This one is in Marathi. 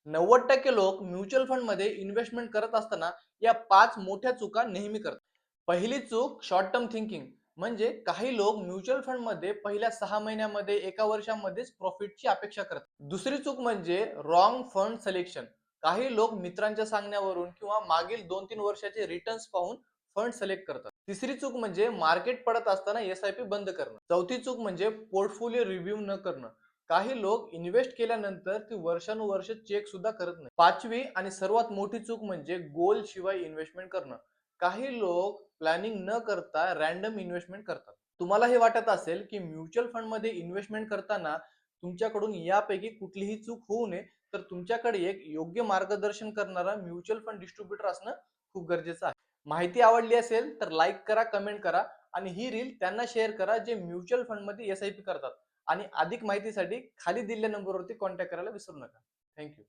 90% लोक म्युच्युअल फंड मध्ये इन्व्हेस्टमेंट करत असताना या 5 मोठ्या चुका नेहमी करतात. पहिली चूक शॉर्ट टर्म थिंकिंग. म्हणजे काही लोक म्युच्युअल फंड मध्ये पहिल्या 6 महिन्यामध्ये, एका वर्षामध्येच प्रॉफिटची अपेक्षा करतात. दुसरी चूक म्हणजे रॉंग फंड सिलेक्शन. काही लोक मित्रांच्या सांगण्यावरून किंवा मागील 2-3 वर्षाचे रिटर्न्स पाहून फंड सिलेक्ट करतात. तिसरी चूक म्हणजे मार्केट पडत असताना एस-आय-पी बंद करणं. चौथी चूक म्हणजे पोर्टफोलिओ रिव्ह्यू न करणं. काही लोक इन्व्हेस्ट केल्यानंतर ती वर्षानुवर्ष चेक सुद्धा करत नाही. पाचवी आणि सर्वात मोठी चूक म्हणजे गोल शिवाय इन्व्हेस्टमेंट करणं. काही लोक प्लॅनिंग न करता रॅन्डम इन्व्हेस्टमेंट करतात. तुम्हाला हे वाटत असेल की म्युच्युअल फंड मध्ये इन्व्हेस्टमेंट करताना तुमच्याकडून यापैकी कुठलीही चूक होऊ नये, तर तुमच्याकडे एक योग्य मार्गदर्शन करणारा म्युच्युअल फंड डिस्ट्रीब्युटर असणं खूप गरजेचं आहे. माहिती आवडली असेल तर लाईक करा, कमेंट करा आणि ही रील त्यांना शेअर करा जे म्युच्युअल फंड मध्ये एस-आय-पी करतात. आणि अधिक माहितीसाठी खाली दिलेल्या नंबरवरती कॉन्टॅक्ट करायला विसरू नका. थँक्यू.